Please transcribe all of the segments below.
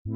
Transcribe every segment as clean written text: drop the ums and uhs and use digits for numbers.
自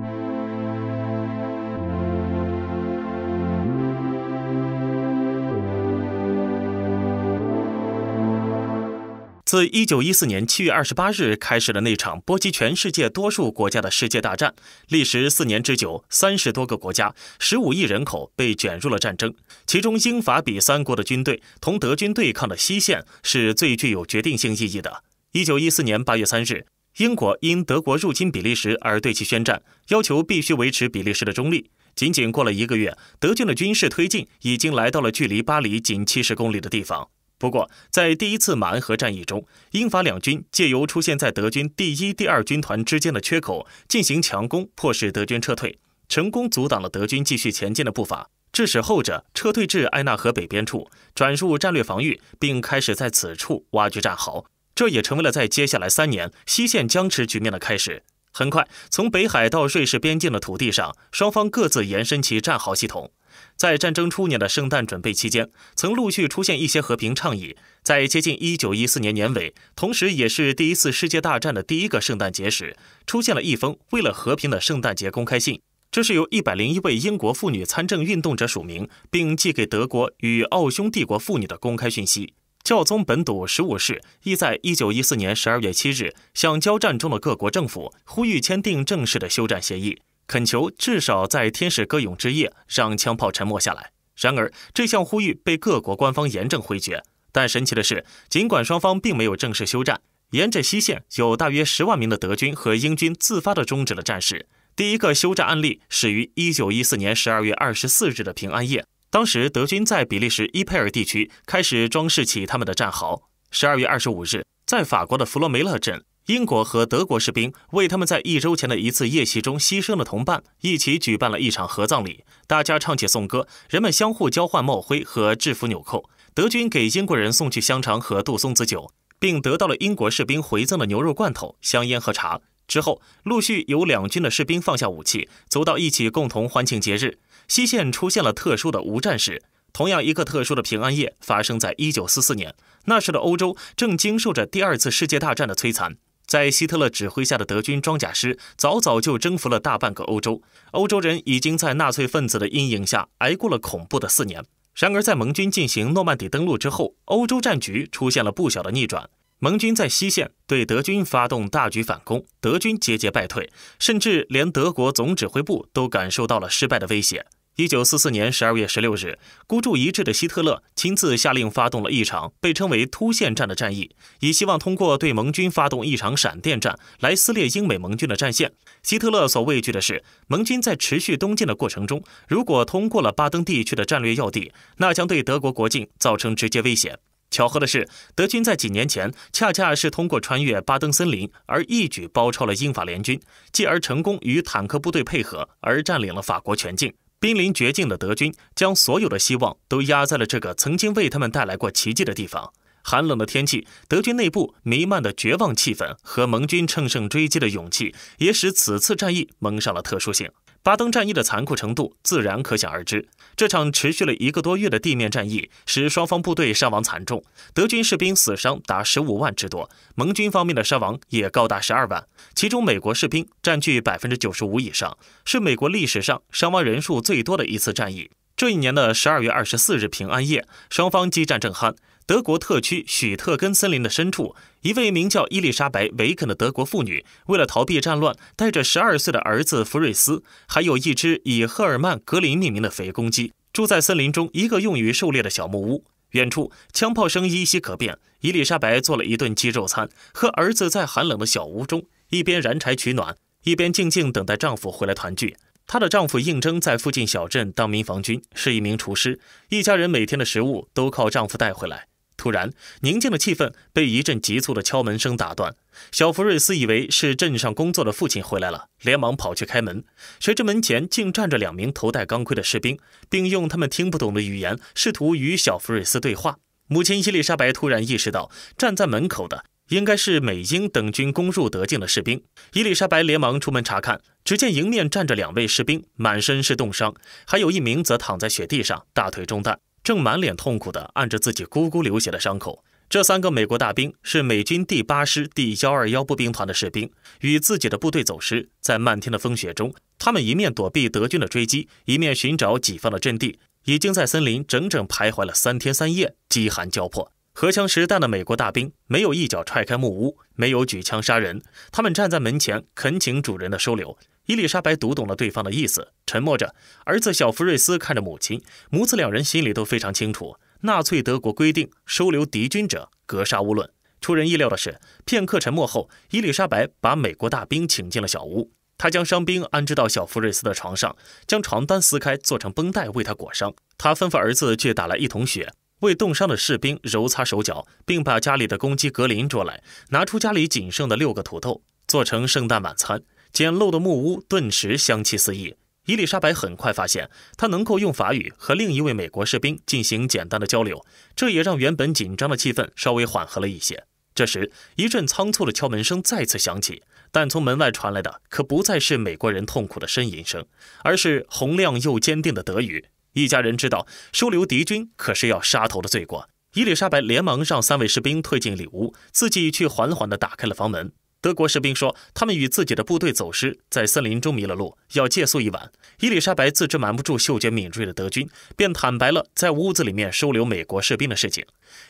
1914年7月28日开始的那场波及全世界多数国家的世界大战，历时4年之久，30多个国家，15亿人口被卷入了战争。其中，英法比3国的军队同德军对抗的西线是最具有决定性意义的。1914年8月3日，英国因德国入侵比利时而对其宣战，要求必须维持比利时的中立。仅仅过了1个月，德军的军事推进已经来到了距离巴黎仅70公里的地方。不过，在第一次马恩河战役中，英法两军借由出现在德军第1、第2军团之间的缺口进行强攻，迫使德军撤退，成功阻挡了德军继续前进的步伐，致使后者撤退至埃纳河北边处，转入战略防御，并开始在此处挖掘战壕。这也成为了在接下来3年西线僵持局面的开始。很快，从北海到瑞士边境的土地上，双方各自延伸其战壕系统。在战争初年的圣诞准备期间，曾陆续出现一些和平倡议。在接近1914年年尾，同时也是第一次世界大战的第1个圣诞节时，出现了一封为了和平的圣诞节公开信。这是由101位英国妇女参政运动者署名，并寄给德国与奥匈帝国妇女的公开讯息。教宗本笃15世亦在1914年12月7日向交战中的各国政府呼吁签订正式的休战协议，恳求至少在天使歌咏之夜让枪炮沉默下来。然而，这项呼吁被各国官方严正回绝。但神奇的是，尽管双方并没有正式休战，沿着西线有大约10万名的德军和英军自发地终止了战事。第一个休战案例始于1914年12月24日的平安夜。当时德军在比利时伊佩尔地区开始装饰起他们的战壕。12月25日，在法国的弗罗梅勒镇，英国和德国士兵为他们在1周前的一次夜袭中牺牲的同伴一起举办了一场合葬礼，大家唱起颂歌，人们相互交换帽徽和制服纽扣。德军给英国人送去香肠和杜松子酒，并得到了英国士兵回赠的牛肉罐头、香烟和茶。之后，陆续有两军的士兵放下武器，走到一起共同欢庆节日。西线出现了特殊的无战事。同样一个特殊的平安夜发生在1944年，那时的欧洲正经受着第2次世界大战的摧残。在希特勒指挥下的德军装甲师早早就征服了大半个欧洲，欧洲人已经在纳粹分子的阴影下挨过了恐怖的4年。然而，在盟军进行诺曼底登陆之后，欧洲战局出现了不小的逆转。盟军在西线对德军发动大举反攻，德军节节败退，甚至连德国总指挥部都感受到了失败的威胁。1944年12月16日，孤注一掷的希特勒亲自下令发动了一场被称为突线战的战役，以希望通过对盟军发动一场闪电战来撕裂英美盟军的战线。希特勒所畏惧的是，盟军在持续东进的过程中，如果通过了巴登地区的战略要地，那将对德国国境造成直接威胁。巧合的是，德军在几年前恰恰是通过穿越巴登森林而一举包抄了英法联军，继而成功与坦克部队配合而占领了法国全境。濒临绝境的德军将所有的希望都压在了这个曾经为他们带来过奇迹的地方。寒冷的天气，德军内部弥漫的绝望气氛和盟军乘胜追击的勇气，也使此次战役蒙上了特殊性。巴登战役的残酷程度自然可想而知。这场持续了1个多月的地面战役使双方部队伤亡惨重，德军士兵死伤达15万之多，盟军方面的伤亡也高达12万，其中美国士兵占据95%以上，是美国历史上伤亡人数最多的一次战役。这一年的12月24日平安夜，双方激战正酣。德国特区许特根森林的深处，一位名叫伊丽莎白·维肯的德国妇女，为了逃避战乱，带着12岁的儿子福瑞斯，还有一只以赫尔曼·格林命名的肥公鸡，住在森林中一个用于狩猎的小木屋。远处枪炮声依稀可辨，伊丽莎白做了一顿鸡肉餐，和儿子在寒冷的小屋中一边燃柴取暖，一边静静等待丈夫回来团聚。她的丈夫应征在附近小镇当民防军，是一名厨师，一家人每天的食物都靠丈夫带回来。突然，宁静的气氛被一阵急促的敲门声打断。小福瑞斯以为是镇上工作的父亲回来了，连忙跑去开门，谁知门前竟站着2名头戴钢盔的士兵，并用他们听不懂的语言试图与小福瑞斯对话。母亲伊丽莎白突然意识到，站在门口的应该是美英等军攻入德境的士兵。伊丽莎白连忙出门查看，只见迎面站着2位士兵，满身是冻伤，还有一名则躺在雪地上，大腿中弹，正满脸痛苦地按着自己咕咕流血的伤口。这3个美国大兵是美军第8师第121步兵团的士兵，与自己的部队走失，在漫天的风雪中，他们一面躲避德军的追击，一面寻找己方的阵地，已经在森林整整徘徊了3天3夜，饥寒交迫。荷枪实弹的美国大兵没有一脚踹开木屋，没有举枪杀人，他们站在门前恳请主人的收留。伊丽莎白读懂了对方的意思，沉默着。儿子小福瑞斯看着母亲，母子2人心里都非常清楚，纳粹德国规定收留敌军者格杀勿论。出人意料的是，片刻沉默后，伊丽莎白把美国大兵请进了小屋。她将伤兵安置到小福瑞斯的床上，将床单撕开做成绷带为他裹上。她吩咐儿子去打来1桶血，为冻伤的士兵揉擦手脚，并把家里的公鸡格林捉来，拿出家里仅剩的6个土豆，做成圣诞晚餐。简陋的木屋顿时香气四溢。伊丽莎白很快发现，她能够用法语和另一位美国士兵进行简单的交流，这也让原本紧张的气氛稍微缓和了一些。这时，一阵仓促的敲门声再次响起，但从门外传来的可不再是美国人痛苦的呻吟声，而是洪亮又坚定的德语。一家人知道，收留敌军可是要杀头的罪过。伊丽莎白连忙让3位士兵退进里屋，自己去缓缓地打开了房门。德国士兵说，他们与自己的部队走失，在森林中迷了路，要借宿一晚。伊丽莎白自知瞒不住嗅觉敏锐的德军，便坦白了在屋子里面收留美国士兵的事情。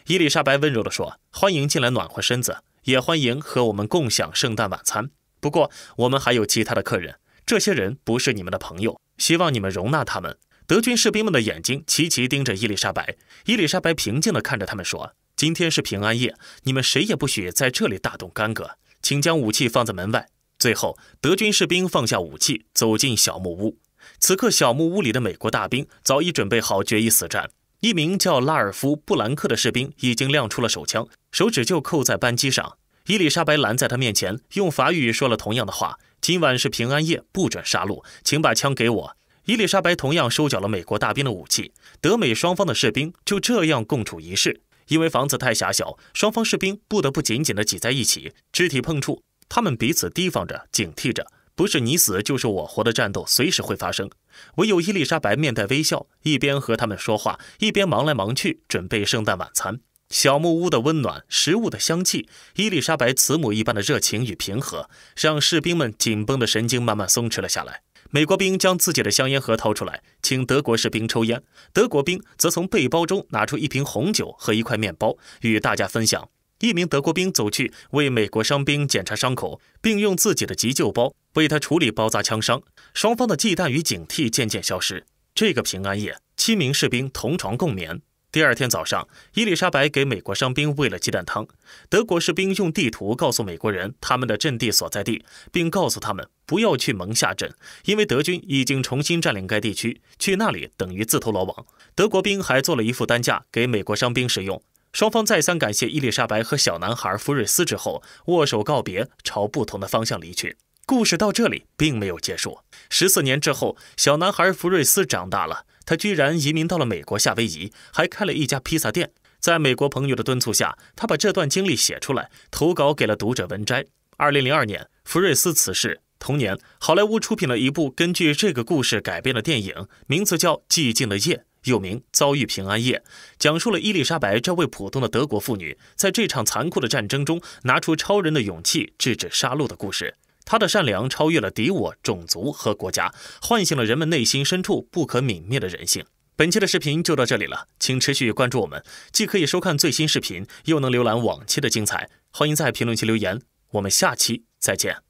伊丽莎白温柔地说，欢迎进来暖和身子，也欢迎和我们共享圣诞晚餐。不过我们还有其他的客人，这些人不是你们的朋友，希望你们容纳他们。德军士兵们的眼睛齐齐盯着伊丽莎白，伊丽莎白平静地看着他们说，今天是平安夜，你们谁也不许在这里大动干戈，请将武器放在门外。最后，德军士兵放下武器，走进小木屋。此刻，小木屋里的美国大兵早已准备好决一死战。一名叫拉尔夫·布兰克的士兵已经亮出了手枪，手指就扣在扳机上。伊丽莎白拦在他面前，用法语说了同样的话：今晚是平安夜，不准杀戮，请把枪给我。伊丽莎白同样收缴了美国大兵的武器，德美双方的士兵就这样共处一室。因为房子太狭小，双方士兵不得不紧紧地挤在一起，肢体碰触，他们彼此提防着，警惕着，不是你死就是我活的战斗随时会发生。唯有伊丽莎白面带微笑，一边和他们说话，一边忙来忙去准备圣诞晚餐。小木屋的温暖，食物的香气，伊丽莎白慈母一般的热情与平和，让士兵们紧绷的神经慢慢松弛了下来。美国兵将自己的香烟盒掏出来，请德国士兵抽烟。德国兵则从背包中拿出1瓶红酒和1块面包，与大家分享。一名德国兵走去为美国伤兵检查伤口，并用自己的急救包为他处理包扎枪伤。双方的忌惮与警惕渐渐消失。这个平安夜，7名士兵同床共眠。第2天早上，伊丽莎白给美国伤兵喂了鸡蛋汤。德国士兵用地图告诉美国人他们的阵地所在地，并告诉他们不要去蒙夏镇，因为德军已经重新占领该地区，去那里等于自投罗网。德国兵还做了一副担架给美国伤兵使用。双方再三感谢伊丽莎白和小男孩福瑞斯之后，握手告别，朝不同的方向离去。故事到这里并没有结束。14年之后，小男孩福瑞斯长大了，他居然移民到了美国夏威夷，还开了一家披萨店。在美国朋友的敦促下，他把这段经历写出来，投稿给了读者文摘。2002年，福瑞斯辞世。同年，好莱坞出品了一部根据这个故事改编的电影，名字叫《寂静的夜》，又名《遭遇平安夜》，讲述了伊丽莎白这位普通的德国妇女在这场残酷的战争中拿出超人的勇气制止杀戮的故事。她的善良超越了敌我、种族和国家，唤醒了人们内心深处不可泯灭的人性。本期的视频就到这里了，请持续关注我们，既可以收看最新视频，又能浏览往期的精彩。欢迎在评论区留言，我们下期再见。